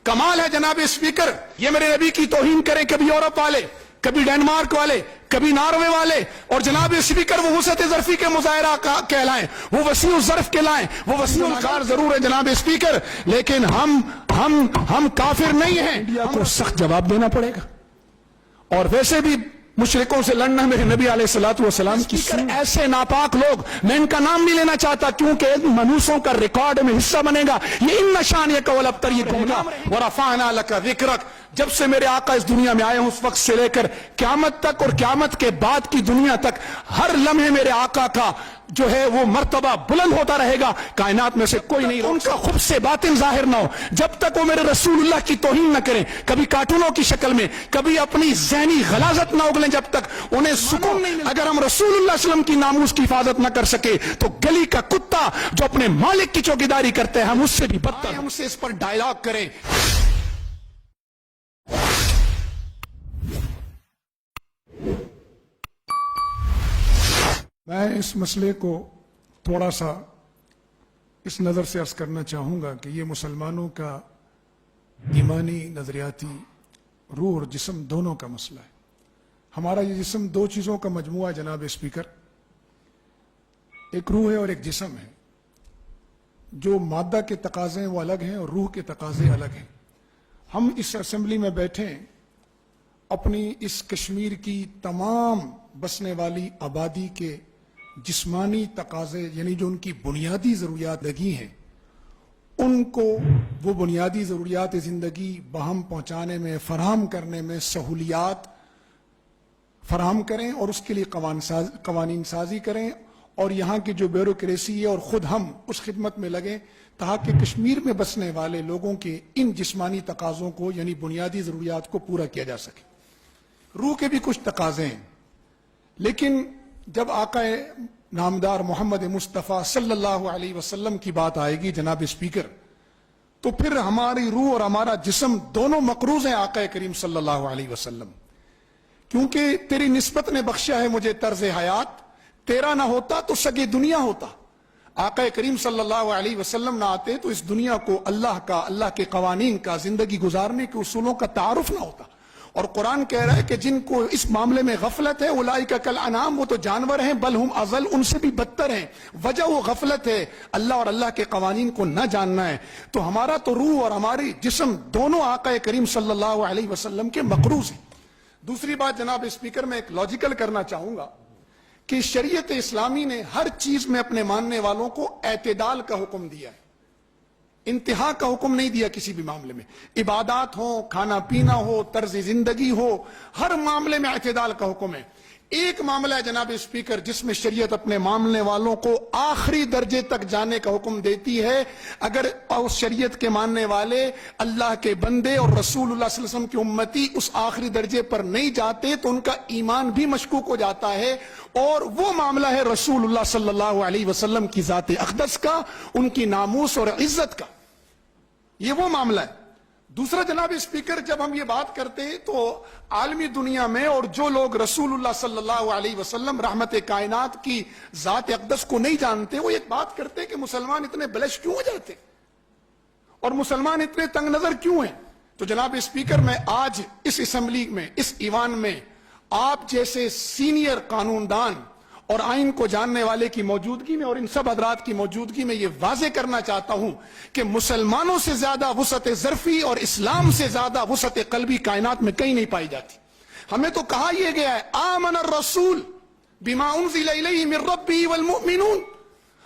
کمال ہے جناب اسپیکر، یہ میرے نبی کی توہین کریں کبھی یورپ والے، کبھی ڈینمارک والے، کبھی ناروے والے، اور جناب اسپیکر وہ وسعت ظرفی کے مظاہرہ کہلائیں، وہ وسیع الظرف کہلائیں، وہ وسیع الکار ضرور ہے جناب اسپیکر، لیکن ہم کافر نہیں ہیں، انڈیا کو سخت جواب دینا پڑے گا۔ اور ویسے بھی مشرکوں سے لڑنا میرے نبی علیہ الصلوۃ والسلام کی سنت۔ ایسے ناپاک لوگ، میں ان کا نام نہیں لینا چاہتا کیونکہ منوسوں کا ریکارڈ میں حصہ بنے گا، یہ ان شانیک والابتر، یہ گمراہ، ورفعنا لک ذکرک۔ جب سے میرے آقا اس دنیا میں آئے ہوں اس وقت سے لے کر قیامت تک اور قیامت کے بعد کی دنیا تک ہر لمحے میرے آقا کا جو ہے وہ مرتبہ بلند ہوتا رہے گا، کائنات میں سے کوئی نہیں، ان کا خود سے باطن ظاہر نہ ہو جب تک وہ میرے رسول اللہ کی توہین نہ کریں، کبھی کارٹونوں کی شکل میں، کبھی اپنی ذہنی غلاظت نہ اگلیں، جب تک انہیں سکون نہیں۔ اگر ہم رسول اللہ صلی اللہ علیہ وسلم کی ناموس کی حفاظت نہ کر سکے تو گلی کا کتا جو اپنے مالک کی چوکیداری کرتے ہیں ہم اس سے بھی بدتر، ہم سے اس پر ڈائلاگ کریں۔ میں اس مسئلے کو تھوڑا سا اس نظر سے عرض کرنا چاہوں گا کہ یہ مسلمانوں کا ایمانی، نظریاتی، روح اور جسم دونوں کا مسئلہ ہے۔ ہمارا یہ جسم دو چیزوں کا مجموعہ ہے جناب اسپیکر، ایک روح ہے اور ایک جسم ہے۔ جو مادہ کے تقاضے ہیں وہ الگ ہیں اور روح کے تقاضے الگ ہیں۔ ہم اس اسمبلی میں بیٹھے اپنی اس کشمیر کی تمام بسنے والی آبادی کے جسمانی تقاضے، یعنی جو ان کی بنیادی ضروریات زندگی ہیں، ان کو وہ بنیادی ضروریات زندگی بہم پہنچانے میں، فراہم کرنے میں سہولیات فراہم کریں اور اس کے لیے قوانین سازی کریں، اور یہاں کی جو بیوروکریسی ہے اور خود ہم اس خدمت میں لگیں تاکہ کشمیر میں بسنے والے لوگوں کے ان جسمانی تقاضوں کو، یعنی بنیادی ضروریات کو پورا کیا جا سکے۔ روح کے بھی کچھ تقاضے ہیں، لیکن جب آقا نامدار محمد مصطفیٰ صلی اللہ علیہ وسلم کی بات آئے گی جناب اسپیکر، تو پھر ہماری روح اور ہمارا جسم دونوں مقروض ہیں آقا کریم صلی اللہ علیہ وسلم، کیونکہ تیری نسبت نے بخشا ہے مجھے طرز حیات، تیرا نہ ہوتا تو سگے دنیا ہوتا۔ آقا کریم صلی اللہ علیہ وسلم نہ آتے تو اس دنیا کو اللہ کے قوانین کا، زندگی گزارنے کے اصولوں کا تعارف نہ ہوتا۔ اور قرآن کہہ رہا ہے کہ جن کو اس معاملے میں غفلت ہے، اولئک کالانعام، وہ تو جانور ہیں، بل ہم اضل، ان سے بھی بدتر ہیں۔ وجہ وہ غفلت ہے، اللہ اور اللہ کے قوانین کو نہ جاننا ہے۔ تو ہمارا تو روح اور ہماری جسم دونوں آقا کریم صلی اللہ علیہ وسلم کے مقروض ہیں۔ دوسری بات جناب اسپیکر میں ایک لاجیکل کرنا چاہوں گا کہ شریعت اسلامی نے ہر چیز میں اپنے ماننے والوں کو اعتدال کا حکم دیا ہے، انتہا کا حکم نہیں دیا کسی بھی معاملے میں۔ عبادات ہو، کھانا پینا ہو، طرز زندگی ہو، ہر معاملے میں اعتدال کا حکم ہے۔ ایک معاملہ ہے جناب اسپیکر جس میں شریعت اپنے ماننے والوں کو آخری درجے تک جانے کا حکم دیتی ہے۔ اگر اس شریعت کے ماننے والے، اللہ کے بندے اور رسول اللہ صلی اللہ علیہ وسلم کی امتی اس آخری درجے پر نہیں جاتے تو ان کا ایمان بھی مشکوک ہو جاتا ہے، اور وہ معاملہ ہے رسول اللہ صلی اللہ علیہ وسلم کی ذات اقدس کا، ان کی ناموس اور عزت کا، یہ وہ معاملہ ہے۔ دوسرا جناب اسپیکر، جب ہم یہ بات کرتے تو عالمی دنیا میں اور جو لوگ رسول اللہ صلی اللہ علیہ وسلم رحمت کائنات کی ذات اقدس کو نہیں جانتے، وہ ایک بات کرتے کہ مسلمان اتنے بلش کیوں ہو جاتے اور مسلمان اتنے تنگ نظر کیوں ہیں۔ تو جناب اسپیکر، میں آج اس اسمبلی میں، اس ایوان میں آپ جیسے سینئر قانون دان اور آئین کو جاننے والے کی موجودگی میں اور ان سب حضرات کی موجودگی میں یہ واضح کرنا چاہتا ہوں کہ مسلمانوں سے زیادہ وسعت ظرفی اور اسلام سے زیادہ وسعت قلبی کائنات میں کہیں نہیں پائی جاتی۔ ہمیں تو کہا یہ گیا ہے آمن الرسول بما انزل الیہ من ربہ والمؤمنون،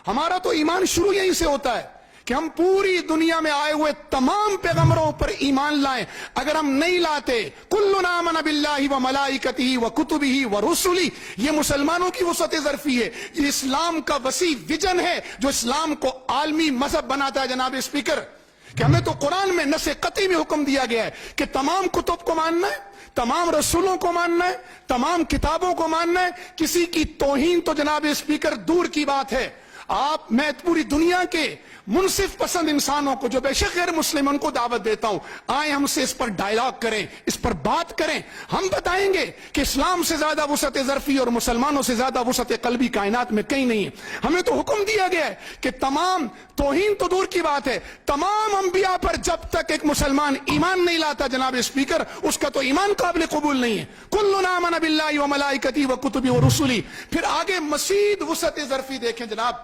ہمارا تو ایمان شروع یہیں سے ہوتا ہے کہ ہم پوری دنیا میں آئے ہوئے تمام پیغمبروں پر ایمان لائیں۔ اگر ہم نہیں لاتے کلنا آمن باللہ وملائکتہ وکتبہ ورسلہ، یہ مسلمانوں کی وسعت ظرفی ہے، یہ اسلام کا وسیع ویژن ہے جو اسلام کو عالمی مذہب بناتا ہے۔ جناب اسپیکر، کہ ہمیں تو قرآن میں نص قطعی میں حکم دیا گیا ہے کہ تمام کتب کو ماننا ہے، تمام رسولوں کو ماننا ہے، تمام کتابوں کو ماننا ہے۔ کسی کی توہین تو جناب اسپیکر دور کی بات ہے، آپ میں پوری دنیا کے منصف پسند انسانوں کو جو بے شک غیر مسلم ان کو دعوت دیتا ہوں، آئیں ہم سے اس پر ڈائلاگ کریں، اس پر بات کریں. ہم بتائیں گے کہ اسلام سے زیادہ وسعت ظرفی اور مسلمانوں سے زیادہ وسعت قلبی کائنات میں کہیں نہیں ہے. ہمیں تو حکم دیا گیا ہے کہ تمام توہین تو دور کی بات ہے، تمام انبیاء پر جب تک ایک مسلمان ایمان نہیں لاتا جناب اسپیکر، اس کا تو ایمان قابل قبول نہیں ہے. کلنا آمن باللہ وملائکتہ وکتبہ ورسلہ. پھر آگے مزید وسعت ظرفی دیکھیں جناب،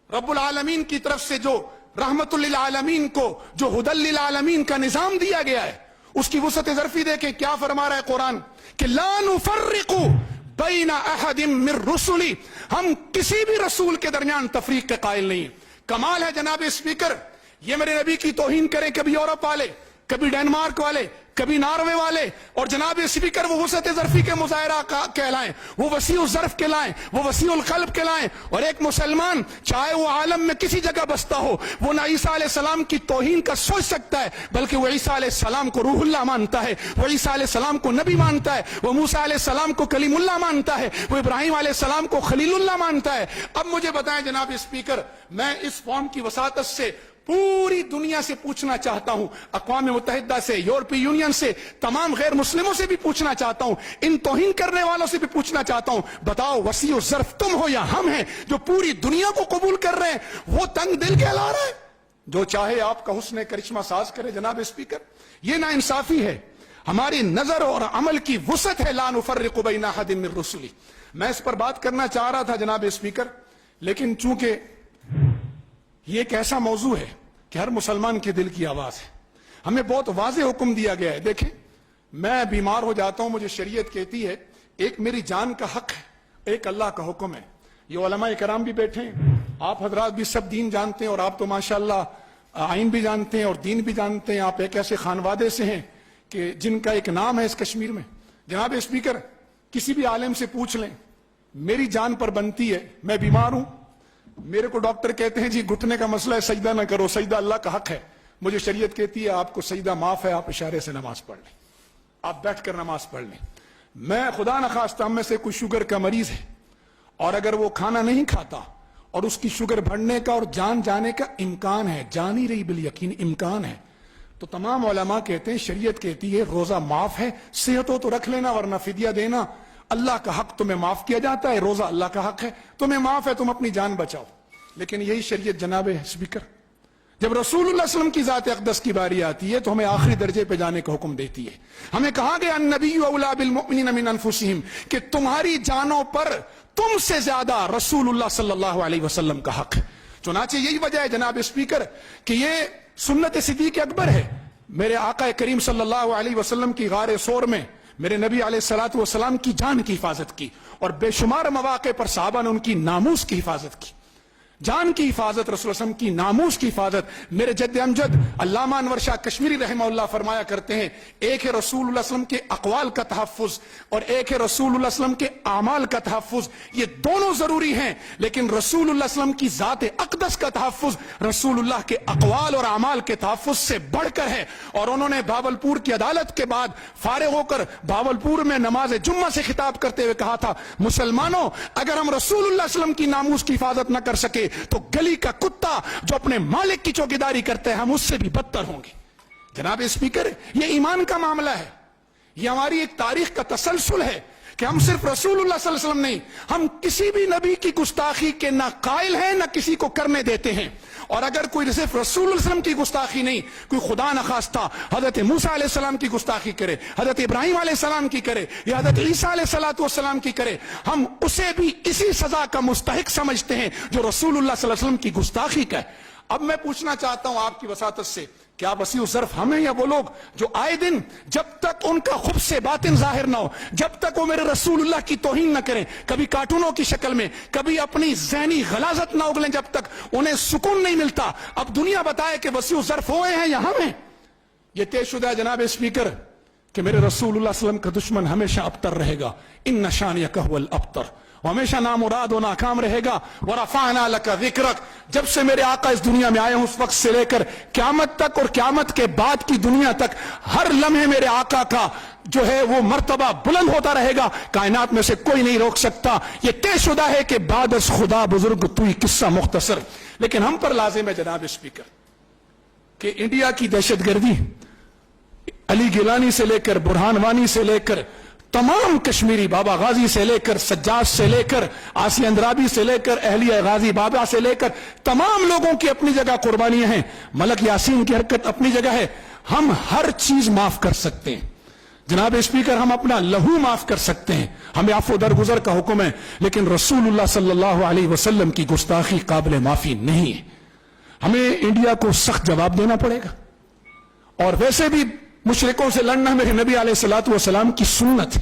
رب العالمین کی طرف سے جو رحمت للعالمین کو جو ہدی للعالمین کا نظام دیا گیا ہے، اس کی وسعت ظرفی دیکھیں کیا فرما رہا ہے قرآن کہ لا نفرق بین احد من رسلی، ہم کسی بھی رسول کے درمیان تفریق کے قائل نہیں. کمال ہے جناب اسپیکر، یہ میرے نبی کی توہین کریں کبھی یورپ والے، کبھی ڈینمارک والے، کبھی ناروے والے، اور جناب اسپیکر وہ وسعت ظرفی کے مظاہرہ کہلائیں، وہ وسیع الظرف کہلائیں، وہ وسیع القلب کہلائیں. اور ایک مسلمان چاہے وہ عالم میں کسی جگہ بستا ہو، وہ نہ عیسیٰ علیہ السلام کی توہین کا سوچ سکتا ہے، بلکہ وہ عیسیٰ علیہ السلام کو روح اللہ مانتا ہے، وہ عیسیٰ علیہ السلام کو نبی مانتا ہے، وہ موسیٰ علیہ السلام کو کلیم اللہ مانتا ہے، وہ ابراہیم علیہ السلام کو خلیل اللہ مانتا ہے. اب مجھے بتائیں جناب اسپیکر، میں اس فارم کی وساطت سے پوری دنیا سے پوچھنا چاہتا ہوں، اقوام متحدہ سے، یورپی یونین سے، تمام غیر مسلموں سے بھی پوچھنا چاہتا ہوں، ان توہین کرنے والوں سے بھی پوچھنا چاہتا ہوں، بتاؤ وسیع الظرف تم ہو یا ہم ہیں جو پوری دنیا کو قبول کر رہے ہیں؟ وہ تنگ دل کہلا رہا ہے. جو چاہے آپ کا حسن کرشمہ ساز کرے جناب اسپیکر، یہ نا انصافی ہے. ہماری نظر اور عمل کی وسعت ہے لا نفرق بین احد من رسلی. میں اس پر بات کرنا چاہ رہا تھا جناب اسپیکر، لیکن چونکہ یہ ایک ایسا موضوع ہے کہ ہر مسلمان کے دل کی آواز ہے، ہمیں بہت واضح حکم دیا گیا ہے. دیکھیں، میں بیمار ہو جاتا ہوں، مجھے شریعت کہتی ہے ایک میری جان کا حق ہے، ایک اللہ کا حکم ہے. یہ علماء کرام بھی بیٹھے ہیں، آپ حضرات بھی سب دین جانتے ہیں، اور آپ تو ماشاءاللہ آئین بھی جانتے ہیں اور دین بھی جانتے ہیں. آپ ایک ایسے خانوادے سے ہیں کہ جن کا ایک نام ہے اس کشمیر میں. جناب اسپیکر، کسی بھی عالم سے پوچھ لیں، میری جان پر بنتی ہے، میں بیمار ہوں، میرے کو ڈاکٹر کہتے ہیں جی گھٹنے کا مسئلہ ہے، سجدہ نہ کرو، سجدہ اللہ کا حق ہے. مجھے شریعت کہتی ہے آپ کو سجدہ معاف ہے، آپ اشارے سے نماز پڑھ لیں، آپ بیٹھ کر نماز پڑھ لیں. میں خدا نخواستہ ہم میں سے کوئی شوگر کا مریض ہے، اور اگر وہ کھانا نہیں کھاتا اور اس کی شوگر بڑھنے کا اور جان جانے کا امکان ہے، جان ہی رہی بالیقین امکان ہے، تو تمام علماء کہتے ہیں، شریعت کہتی ہے روزہ معاف ہے، صحت ہو تو رکھ لینا ورنہ فدیہ دینا. اللہ کا حق تمہیں معاف کیا جاتا ہے، روزہ اللہ کا حق ہے، تمہیں معاف ہے، تم اپنی جان بچاؤ. لیکن یہی شریعت جناب اسپیکر، جب رسول اللہ صلی اللہ علیہ وسلم کی ذات اقدس کی باری آتی ہے تو ہمیں آخری درجے پہ جانے کا حکم دیتی ہے. ہمیں کہا گیا النبی اولی بالمؤمنین من انفسہم، کہ تمہاری جانوں پر تم سے زیادہ رسول اللہ صلی اللہ علیہ وسلم کا حق ہے. چنانچہ یہی وجہ ہے جناب اسپیکر کہ یہ سنت صدیق اکبر ہے. میرے آقا کریم صلی اللہ علیہ وسلم کی غار ثور میں میرے نبی علیہ الصلوۃ والسلام کی جان کی حفاظت کی، اور بے شمار مواقع پر صحابہ نے ان کی ناموس کی حفاظت کی. جان کی حفاظت، رسول اللہ علیہ وسلم کی ناموس کی حفاظت. میرے جد امجد علامہ انور شاہ کشمیری رحمہ اللہ فرمایا کرتے ہیں، ایک ہے رسول اللہ صلی اللہ علیہ وسلم کے اقوال کا تحفظ اور ایک ہے رسول اللہ صلی اللہ علیہ وسلم کے اعمال کا تحفظ. یہ دونوں ضروری ہیں، لیکن رسول اللہ صلی اللہ علیہ وسلم کی ذات اقدس کا تحفظ رسول اللہ کے اقوال اور اعمال کے تحفظ سے بڑھ کر ہے. اور انہوں نے بھاولپور کی عدالت کے بعد فارغ ہو کر بھاولپور میں نماز جمعہ سے خطاب کرتے ہوئے کہا تھا، مسلمانوں اگر ہم رسول اللہ صلی اللہ علیہ وسلم کی ناموس کی حفاظت نہ کر سکے تو گلی کا کتا جو اپنے مالک کی چوکیداری کرتے ہیں ہم اس سے بھی بدتر ہوں گے. جناب اسپیکر، یہ ایمان کا معاملہ ہے، یہ ہماری ایک تاریخ کا تسلسل ہے کہ ہم صرف رسول اللہ صلی اللہ علیہ وسلم نہیں، ہم کسی بھی نبی کی گستاخی کے نہ قائل ہیں نہ کسی کو کرنے دیتے ہیں. اور اگر کوئی صرف رسول اللہ علیہ وسلم کی گستاخی نہیں، کوئی خدا نخواستہ حضرت موسیٰ علیہ السلام کی گستاخی کرے، حضرت ابراہیم علیہ السلام کی کرے یا حضرت عیسیٰ علیہ السلام کی کرے، ہم اسے بھی اسی سزا کا مستحق سمجھتے ہیں جو رسول اللہ صلی اللہ علیہ وسلم کی گستاخی کا ہے. اب میں پوچھنا چاہتا ہوں آپ کی وساطت سے، کیا وسیع الظرف ہمیں یا وہ لوگ جو آئے دن جب تک ان کا خبث باطن ظاہر نہ ہو، جب تک وہ میرے رسول اللہ کی توہین نہ کریں، کبھی کارٹونوں کی شکل میں، کبھی اپنی ذہنی غلاظت نہ اگلیں، جب تک انہیں سکون نہیں ملتا، اب دنیا بتائے کہ وسیع الظرف ہوئے ہیں یا ہم ہیں؟ یہ طے شدہ ہے جناب اسپیکر کہ میرے رسول اللہ صلی اللہ علیہ وسلم کا دشمن ہمیشہ ابتر رہے گا. ان شانئک هو الابتر، ہمیشہ نامراد و ناکام رہے گا. ورفعنا لک ذکرک، جب سے میرے آقا اس دنیا میں آئے ہوں اس وقت سے لے کر قیامت تک اور قیامت کے بعد کی دنیا تک ہر لمحے میرے آقا کا جو ہے وہ مرتبہ بلند ہوتا رہے گا, کائنات میں سے کوئی نہیں روک سکتا. یہ طے شدہ ہے کہ بعد از خدا بزرگ توئی قصہ مختصر. لیکن ہم پر لازم ہے جناب اسپیکر کہ انڈیا کی دہشت گردی علی گیلانی سے لے کر برہان وانی سے لے کر تمام کشمیری, بابا غازی سے لے کر سجاد سے لے کر آسی اندرابی سے لے کر اہلیہ غازی بابا سے لے کر تمام لوگوں کی اپنی جگہ قربانیاں ہیں, ملک یاسین کی حرکت اپنی جگہ ہے. ہم ہر چیز معاف کر سکتے ہیں جناب اسپیکر, ہم اپنا لہو معاف کر سکتے ہیں, ہمیں عفو درگزر کا حکم ہے, لیکن رسول اللہ صلی اللہ علیہ وسلم کی گستاخی قابل معافی نہیں ہے. ہمیں انڈیا کو سخت جواب دینا پڑے گا. اور ویسے بھی مشرکوں سے لڑنا میرے نبی علیہ الصلوۃ والسلام کی سنت ہے,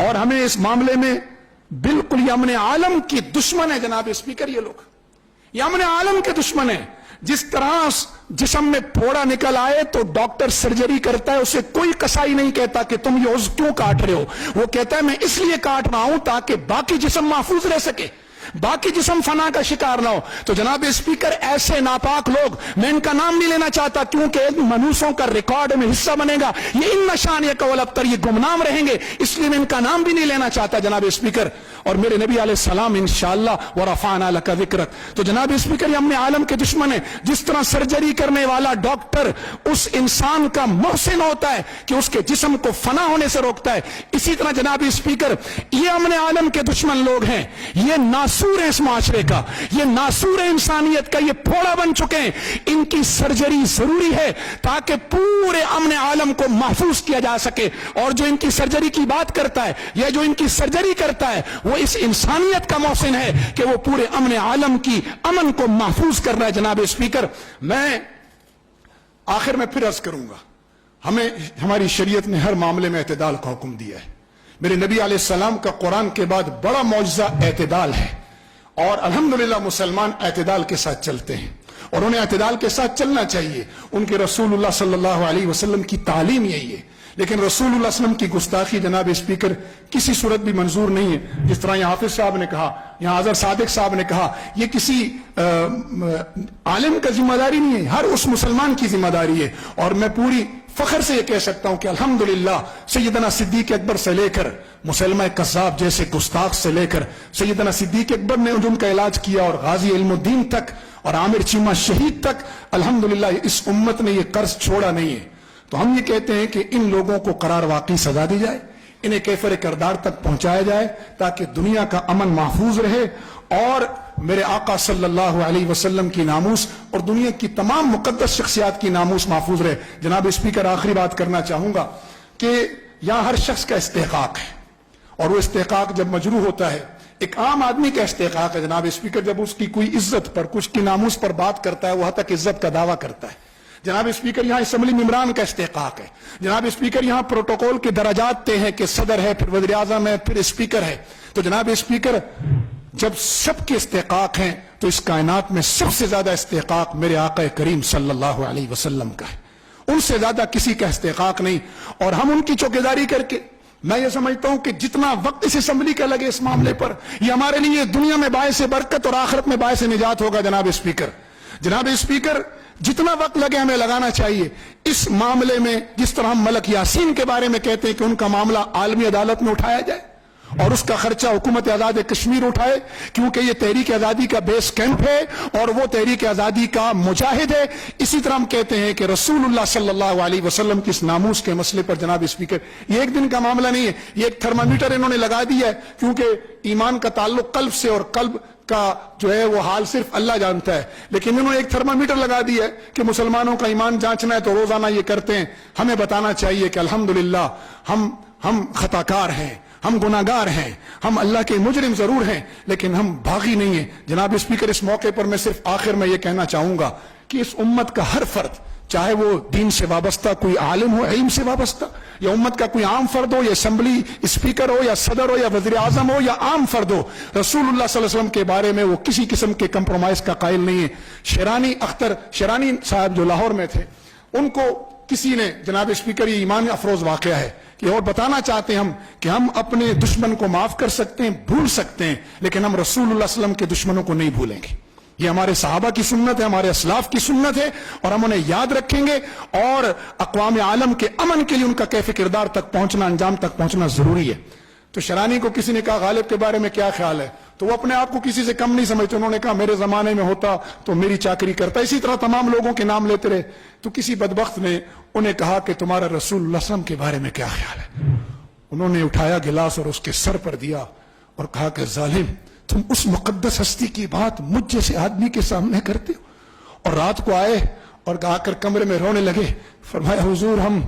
اور ہمیں اس معاملے میں بالکل یہ امن عالم کی دشمن ہے جناب اسپیکر. یہ لوگ یہ امن عالم کے دشمن ہیں. جس طرح جسم میں پھوڑا نکل آئے تو ڈاکٹر سرجری کرتا ہے, اسے کوئی قصائی نہیں کہتا کہ تم یہ عضو کیوں کاٹ رہے ہو, وہ کہتا ہے میں اس لیے کاٹ رہا ہوں تاکہ باقی جسم محفوظ رہ سکے, باقی جسم فنا کا شکار نہ ہو. تو جناب اسپیکر ایسے ناپاک لوگ, میں ان کا نام نہیں لینا چاہتا کیونکہ منوسوں کا ریکارڈ میں حصہ بنے گا, یہ ان نشان یہ قول ابتر یہ گمنام رہیں گے, اس لیے میں ان کا نام بھی نہیں لینا چاہتا جناب اسپیکر. اور میرے نبی علیہ السلام انشاءاللہ ورفعنا لک ذکرک. تو جناب اسپیکر یہ ہم عالم کے دشمن ہے. جس طرح سرجری کرنے والا ڈاکٹر اس انسان کا محسن ہوتا ہے کہ اس کے جسم کو فنا ہونے سے روکتا ہے, اسی طرح جناب اسپیکر یہ امن عالم کے دشمن لوگ ہیں. یہ ناسور ہے اس معاشرے کا, یہ ناسور ہے انسانیت کا, یہ پھوڑا بن چکے ہیں. ان کی سرجری ضروری ہے تاکہ پورے امن عالم کو محفوظ کیا جا سکے. اور جو ان کی سرجری کی بات کرتا ہے یا جو ان کی سرجری کرتا ہے وہ اس انسانیت کا محسن ہے کہ وہ پورے امن عالم کی امن کو محفوظ کر رہا ہے. جناب اسپیکر میں آخر میں پھر عرض کروں گا, ہمیں ہماری شریعت نے ہر معاملے میں اعتدال کا حکم دیا ہے. میرے نبی علیہ السلام کا قرآن کے بعد بڑا معجزہ اعتدال ہے, اور الحمدللہ مسلمان اعتدال کے ساتھ چلتے ہیں, اور انہیں اعتدال کے ساتھ چلنا چاہیے. ان کے رسول اللہ صلی اللہ علیہ وسلم کی تعلیم یہی ہے. لیکن رسول اللہ صلی اللہ علیہ وسلم کی گستاخی جناب اسپیکر کسی صورت بھی منظور نہیں ہے. جس طرح یہاں حافظ صاحب نے کہا, یہاں اظہر صادق صاحب نے کہا, یہ کسی عالم کا ذمہ داری نہیں ہے, ہر اس مسلمان کی ذمہ داری ہے. اور میں پوری فخر سے یہ کہہ سکتا ہوں کہ الحمدللہ سیدنا صدیق اکبر سے لے کر مسلمہ کذاب جیسے گستاخ سے لے کر سیدنا صدیق اکبر نے ان کا علاج کیا, اور غازی علم الدین تک, اور عامر چیمہ شہید تک, الحمدللہ اس امت نے یہ قرض چھوڑا نہیں ہے. تو ہم یہ کہتے ہیں کہ ان لوگوں کو قرار واقعی سزا دی جائے, انہیں کیفر کردار تک پہنچایا جائے تاکہ دنیا کا امن محفوظ رہے, اور میرے آقا صلی اللہ علیہ وسلم کی ناموس اور دنیا کی تمام مقدس شخصیات کی ناموس محفوظ رہے. جناب اسپیکر آخری بات کرنا چاہوں گا کہ یہاں ہر شخص کا استحقاق ہے, اور وہ استحقاق جب مجروح ہوتا ہے, ایک عام آدمی کا استحقاق ہے جناب اسپیکر, جب اس کی کوئی عزت پر, کچھ کی ناموس پر بات کرتا ہے, وہ حد تک عزت کا دعویٰ کرتا ہے. جناب اسپیکر یہاں اسمبلی ممبران کا استحقاق ہے. جناب اسپیکر یہاں پروٹوکول کے درجات طے ہیں کہ صدر ہے, پھر وزیر اعظم ہے, پھر اسپیکر ہے. تو جناب اسپیکر جب سب کے استحقاق ہیں تو اس کائنات میں سب سے زیادہ استحقاق میرے آقا کریم صلی اللہ علیہ وسلم کا ہے, ان سے زیادہ کسی کا استحقاق نہیں. اور ہم ان کی چوکیداری کر کے, میں یہ سمجھتا ہوں کہ جتنا وقت اس اسمبلی کا لگے اس معاملے پر, یہ ہمارے لیے دنیا میں باعث برکت اور آخرت میں باعث نجات ہوگا. جناب اسپیکر جتنا وقت لگے ہمیں لگانا چاہیے اس معاملے میں. جس طرح ہم ملک یاسین کے بارے میں کہتے ہیں کہ ان کا معاملہ عالمی عدالت میں اٹھایا جائے اور اس کا خرچہ حکومت آزاد کشمیر اٹھائے, کیونکہ یہ تحریک آزادی کا بیس کیمپ ہے اور وہ تحریک آزادی کا مجاہد ہے. اسی طرح ہم کہتے ہیں کہ رسول اللہ صلی اللہ علیہ وسلم کی اس ناموس کے مسئلے پر جناب اسپیکر یہ ایک دن کا معاملہ نہیں ہے, یہ ایک تھرمامیٹر انہوں نے لگا دیا ہے, کیونکہ ایمان کا تعلق قلب سے, اور قلب کا جو ہے وہ حال صرف اللہ جانتا ہے. لیکن انہوں نے ایک تھرمامیٹر لگا دیا ہے کہ مسلمانوں کا ایمان جانچنا ہے تو روزانہ یہ کرتے ہیں. ہمیں بتانا چاہیے کہ الحمدللہ ہم خطاکار ہیں, ہم گناہگار ہیں, ہم اللہ کے مجرم ضرور ہیں, لیکن ہم باغی نہیں ہیں. جناب اسپیکر اس موقع پر میں صرف آخر میں یہ کہنا چاہوں گا کہ اس امت کا ہر فرد, چاہے وہ دین سے وابستہ کوئی عالم ہو, علم سے وابستہ, یا امت کا کوئی عام فرد ہو, یا اسمبلی اسپیکر ہو, یا صدر ہو, یا وزیر اعظم ہو, یا عام فرد ہو, رسول اللہ صلی اللہ علیہ وسلم کے بارے میں وہ کسی قسم کے کمپرومائز کا قائل نہیں ہے. شیرانی صاحب جو لاہور میں تھے, ان کو کسی نے, جناب اسپیکر یہ ایمان افروز واقعہ ہے کہ اور بتانا چاہتے ہیں ہم کہ ہم اپنے دشمن کو معاف کر سکتے ہیں, بھول سکتے ہیں, لیکن ہم رسول اللہ صلی اللہ علیہ وسلم کے دشمنوں کو نہیں بھولیں گے. یہ ہمارے صحابہ کی سنت ہے, ہمارے اسلاف کی سنت ہے, اور ہم انہیں یاد رکھیں گے, اور اقوام عالم کے امن کے لیے ان کا کیف کردار تک پہنچنا, انجام تک پہنچنا ضروری ہے. تو شرانی کو کسی نے کہا غالب کے بارے میں کیا خیال ہے, تو وہ اپنے آپ کو کسی سے کم نہیں سمجھتے. انہوں نے کہا میرے زمانے میں ہوتا تو میری چاکری کرتا. اسی طرح تمام لوگوں کے نام لیتے رہے. تو کسی بدبخت نے انہیں کہا کہ تمہارا رسول اللہ صلی اللہ علیہ وسلم کے بارے میں کیا خیال ہے. انہوں نے اٹھایا گلاس اور اس کے سر پر دیا اور کہا کہ ظالم, تم اس مقدس ہستی کی بات مجھ جیسے آدمی کے سامنے کرتے ہو. اور رات کو آئے اور آ کر کمرے میں رونے لگے. فرمایا حضور ہم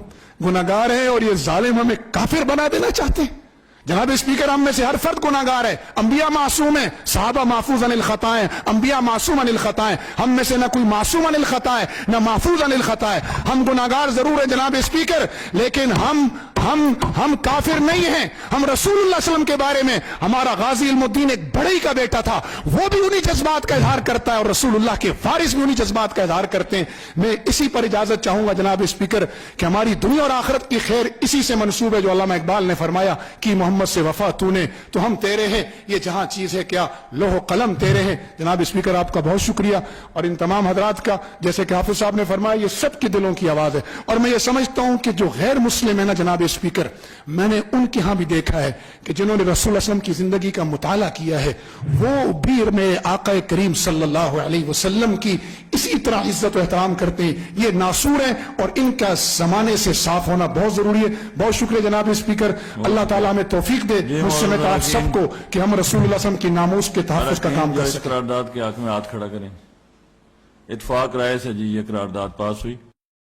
گناہگار ہیں اور یہ ظالم ہمیں کافر بنا دینا چاہتے ہیں. جناب اسپیکر, ہم میں سے ہر فرد گناہگار ہے. انبیاء معصوم ہیں, صحابہ محفوظ عن الخطا ہیں, انبیاء معصوم عن الخطا ہیں. ہم میں سے نہ کوئی معصوم عن الخطا ہے نہ محفوظ عن الخطا ہے. ہم گناہگار ضرور ہیں جناب اسپیکر, لیکن ہم کافر نہیں ہیں. ہم رسول اللہ صلی اللہ علیہ وسلم کے بارے میں, ہمارا غازی علم الدین ایک بڑئی کا بیٹا تھا, وہ بھی انہی جذبات کا اظہار کرتا ہے, اور رسول اللہ کے وارث بھی انہی جذبات کا اظہار کرتے ہیں. میں اسی پر اجازت چاہوں گا جناب اسپیکر کہ ہماری دنیا اور آخرت کی خیر اسی سے منسوب ہے جو علامہ اقبال نے فرمایا کہ محمد سے وفا تو نے تو ہم تیرے ہیں, یہ جہاں چیز ہے کیا لوح و قلم تیرے ہیں. جناب اسپیکر آپ کا بہت شکریہ, اور ان تمام حضرات کا, جیسے کہ حافظ صاحب نے فرمایا یہ سب کے دلوں کی آواز ہے. اور میں یہ سمجھتا ہوں کہ جو غیر مسلم ہے نا جناب اسپیکر, میں نے ان کے ہاں بھی دیکھا ہے کہ جنہوں نے رسول اللہ صلی اللہ علیہ وسلم کی زندگی کا مطالعہ کیا ہے, وہ بھی میں آقا کریم صلی اللہ علیہ وسلم کی اسی طرح عزت و احترام کرتے ہیں. یہ ناصور ہیں اور ان کا زمانے سے صاف ہونا بہت ضروری ہے. بہت شکریہ جناب اسپیکر, اللہ تعالیٰ ہمیں توفیق دے مجھ سمیت آپ سب کو کہ ہم رسول اللہ صلی اللہ علیہ وسلم کی ناموس کے تحفظ کا کام کر سکیں. قرارداد کے حق میں ہاتھ کھڑا کریں. اتفاق رائے سے جی یہ قرارداد پاس ہوئی.